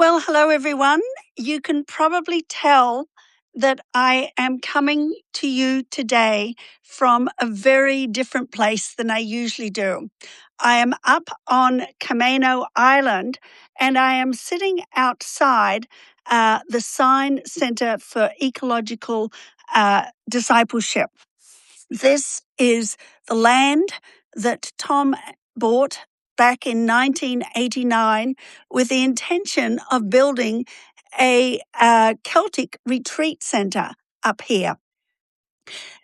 Well, hello, everyone. You can probably tell that I am coming to you today from a very different place than I usually do. I am up on Camano Island and I am sitting outside the Sine Center for Ecological Discipleship. This is the land that Tom bought back in 1989 with the intention of building a Celtic retreat center up here.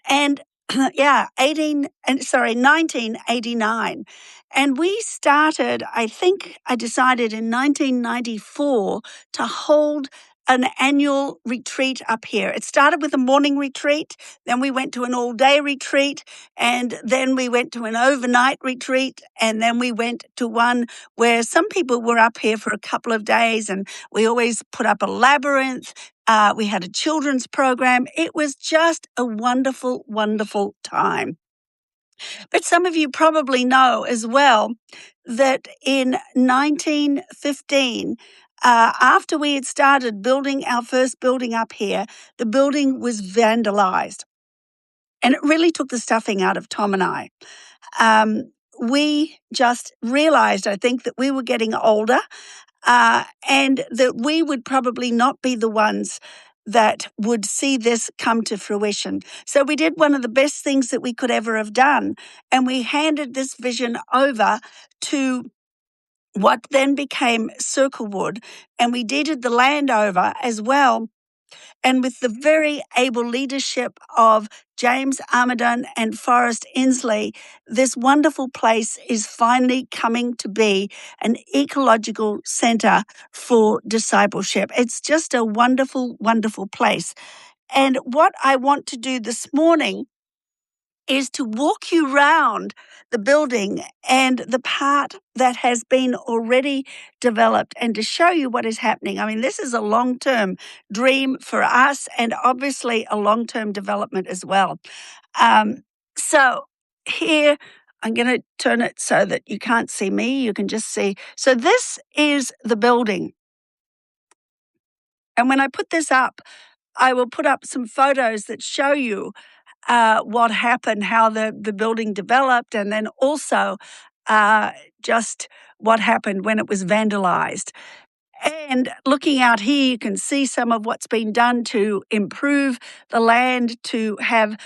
And 1989. And we started, I think I decided in 1994 to hold an annual retreat up here. It started with a morning retreat, then we went to an all-day retreat, and then we went to an overnight retreat, and then we went to one where some people were up here for a couple of days, and we always put up a labyrinth. We had a children's program. It was just a wonderful, wonderful time. But some of you probably know as well that in 1915, after we had started building our first building up here, the building was vandalized. And it really took the stuffing out of Tom and I. We just realized, I think, that we were getting older and that we would probably not be the ones that would see this come to fruition. So we did one of the best things that we could ever have done, and we handed this vision over to what then became Circlewood, and we deeded the land over as well. And with the very able leadership of James Armadon and Forrest Inslee, this wonderful place is finally coming to be an ecological center for discipleship. It's just a wonderful, wonderful place. And what I want to do this morning is to walk you around the building and the part that has been already developed and to show you what is happening. I mean, this is a long-term dream for us and obviously a long-term development as well. So here, I'm going to turn it so that you can't see me. You can just see. So this is the building. And when I put this up, I will put up some photos that show you what happened, how the building developed, and then also just what happened when it was vandalized. And looking out here, you can see some of what's been done to improve the land, to have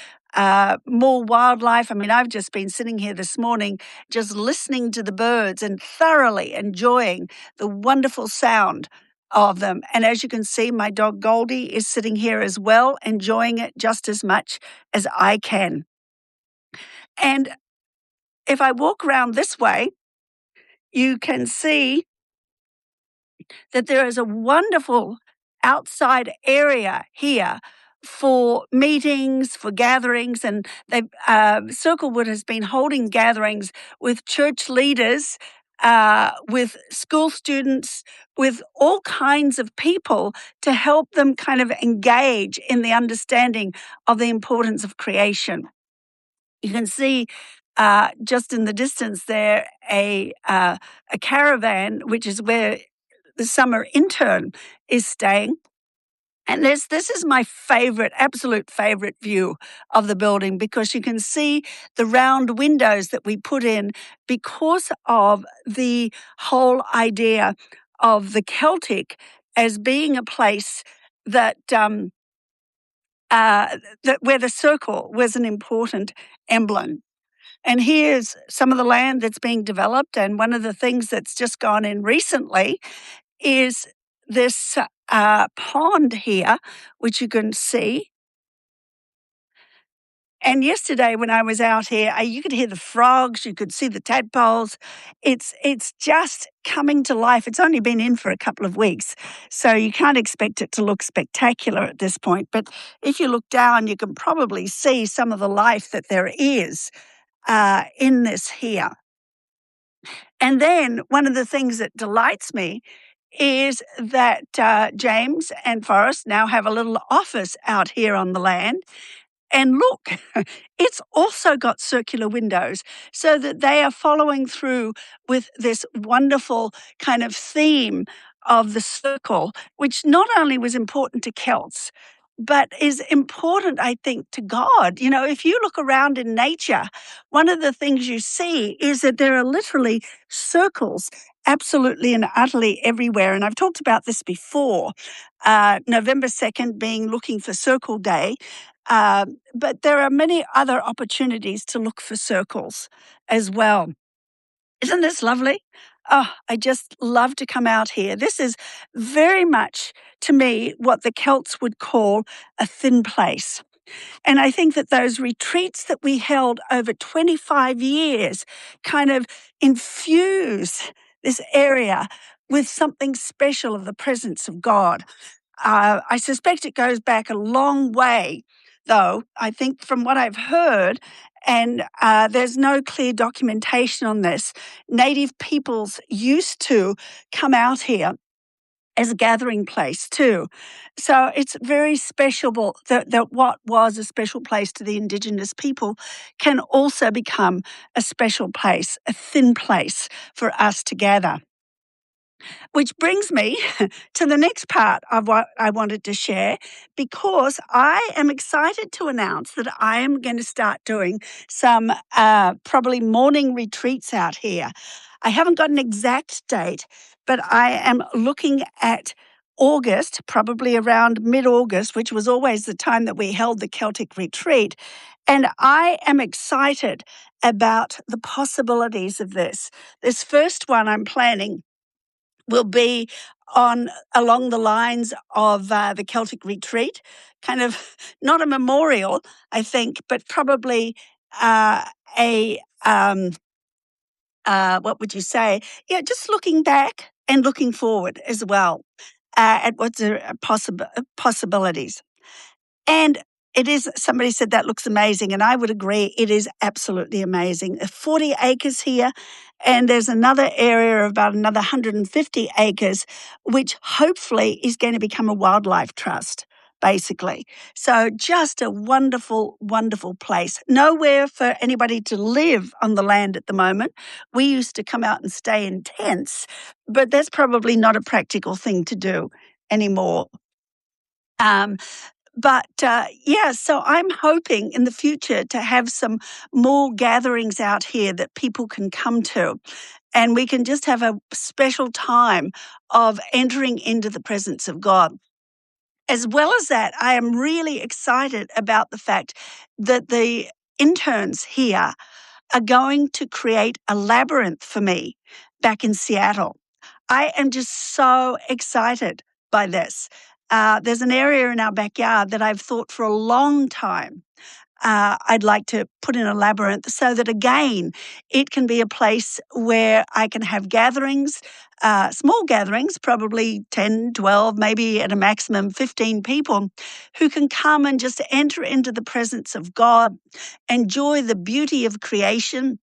more wildlife. I mean, I've just been sitting here this morning just listening to the birds and thoroughly enjoying the wonderful sound of them. And as you can see, my dog Goldie is sitting here as well, enjoying it just as much as I can. And if I walk around this way, you can see that there is a wonderful outside area here for meetings, for gatherings, and Circlewood has been holding gatherings with church leaders, with school students, with all kinds of people to help them kind of engage in the understanding of the importance of creation. You can see just in the distance there a caravan, which is where the summer intern is staying. And this is my favorite, absolute favorite view of the building because you can see the round windows that we put in because of the whole idea of the Celtic as being a place that where the circle was an important emblem. And here's some of the land that's being developed. And one of the things that's just gone in recently is this pond here, which you can see. And yesterday when I was out here, you could hear the frogs, you could see the tadpoles. It's just coming to life. It's only been in for a couple of weeks, so you can't expect it to look spectacular at this point. But if you look down, you can probably see some of the life that there is in this here. And then one of the things that delights me is that James and Forrest now have a little office out here on the land. And look, it's also got circular windows so that they are following through with this wonderful kind of theme of the circle, which not only was important to Celts, but is important, I think, to God. You know, if you look around in nature, one of the things you see is that there are literally circles absolutely and utterly everywhere. And I've talked about this before, November 2nd being Looking for Circle Day. But there are many other opportunities to look for circles as well. Isn't this lovely? Oh, I just love to come out here. This is very much, to me, what the Celts would call a thin place. And I think that those retreats that we held over 25 years kind of infuse this area with something special of the presence of God. I suspect it goes back a long way, though, I think from what I've heard, and there's no clear documentation on this, Native peoples used to come out here as a gathering place too. So it's very special that what was a special place to the Indigenous people can also become a special place, a thin place for us to gather. Which brings me to the next part of what I wanted to share, because I am excited to announce that I am going to start doing some probably morning retreats out here. I haven't got an exact date, but I am looking at August, probably around mid-August, which was always the time that we held the Celtic retreat. And I am excited about the possibilities of this. This first one I'm planning will be on along the lines of the Celtic retreat, kind of not a memorial, I think, but probably a what would you say? Yeah, just looking back and looking forward as well at what's possibilities. And it is, somebody said that looks amazing, and I would agree, it is absolutely amazing. 40 acres here, and there's another area of about another 150 acres, which hopefully is going to become a wildlife trust, basically. So just a wonderful, wonderful place. Nowhere for anybody to live on the land at the moment. We used to come out and stay in tents, but that's probably not a practical thing to do anymore. So I'm hoping in the future to have some more gatherings out here that people can come to. And we can just have a special time of entering into the presence of God. As well as that, I am really excited about the fact that the interns here are going to create a labyrinth for me back in Seattle. I am just so excited by this. There's an area in our backyard that I've thought for a long time I'd like to put in a labyrinth so that, again, it can be a place where I can have gatherings, small gatherings, probably 10, 12, maybe at a maximum 15 people who can come and just enter into the presence of God, enjoy the beauty of creation,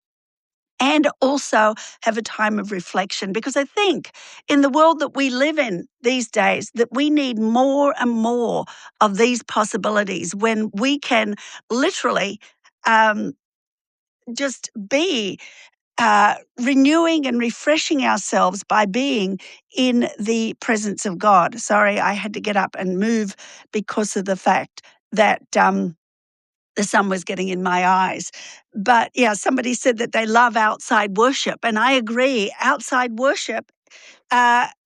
and also have a time of reflection. Because I think in the world that we live in these days, that we need more and more of these possibilities when we can literally just be renewing and refreshing ourselves by being in the presence of God. Sorry, I had to get up and move because of the fact that the sun was getting in my eyes. But yeah, somebody said that they love outside worship, and I agree. Outside worship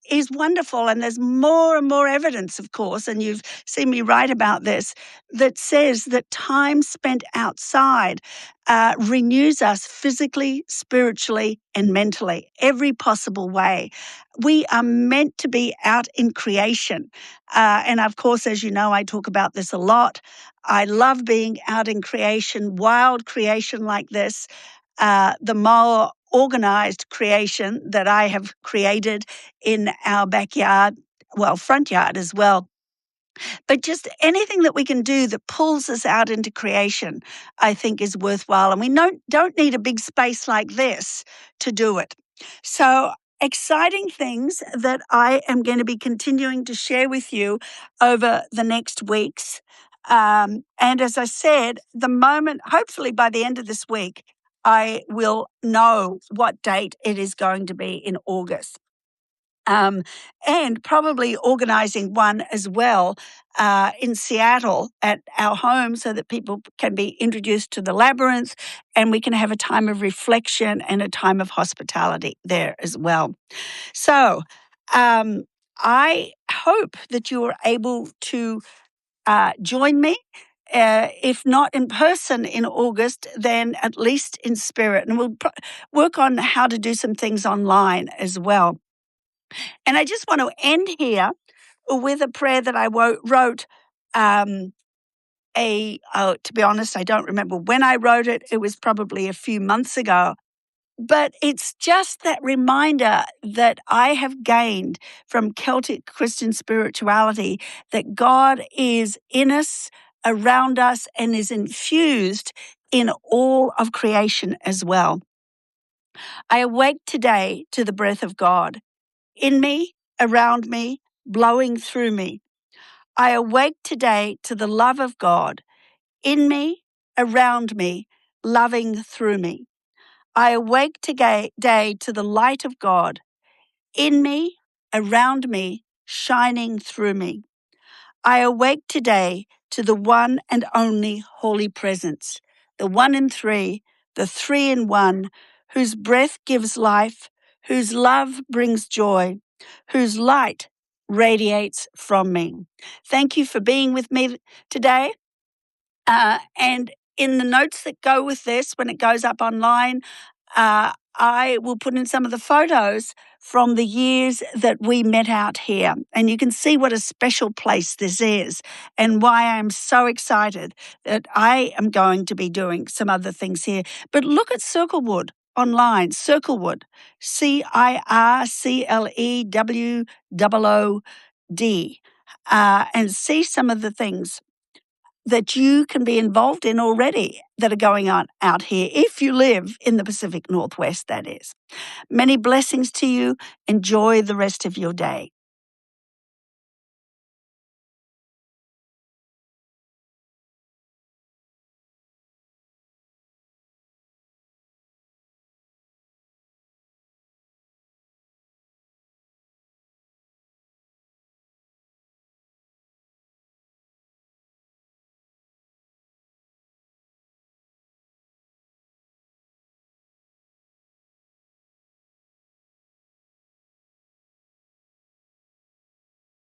is wonderful, and there's more and more evidence, of course, and you've seen me write about this, that says that time spent outside renews us physically, spiritually, and mentally, every possible way. We are meant to be out in creation. And of course, as you know, I talk about this a lot. I love being out in creation, wild creation like this. The more organized creation that I have created in our backyard, well, front yard as well. But just anything that we can do that pulls us out into creation, I think is worthwhile. And we don't need a big space like this to do it. So exciting things that I am going to be continuing to share with you over the next weeks. And as I said, the moment, hopefully by the end of this week, I will know what date it is going to be in August. and probably organising one as well in Seattle at our home so that people can be introduced to the labyrinth and we can have a time of reflection and a time of hospitality there as well. So I hope that you are able to join me. If not in person in August, then at least in spirit. And we'll work on how to do some things online as well. And I just want to end here with a prayer that I wrote. To be honest, I don't remember when I wrote it. It was probably a few months ago. But it's just that reminder that I have gained from Celtic Christian spirituality that God is in us, around us, and is infused in all of creation as well. I awake today to the breath of God in me, around me, blowing through me. I awake today to the love of God in me, around me, loving through me. I awake today to the light of God in me, around me, shining through me. I awake today to the one and only Holy Presence, the one in three, the three in one, whose breath gives life, whose love brings joy, whose light radiates from me. Thank you for being with me today. And in the notes that go with this, when it goes up online, I will put in some of the photos from the years that we met out here. And you can see what a special place this is and why I'm so excited that I am going to be doing some other things here. But look at Circlewood online, Circlewood, CIRCLEWOOD, and see some of the things that you can be involved in already that are going on out here, if you live in the Pacific Northwest, that is. Many blessings to you. Enjoy the rest of your day.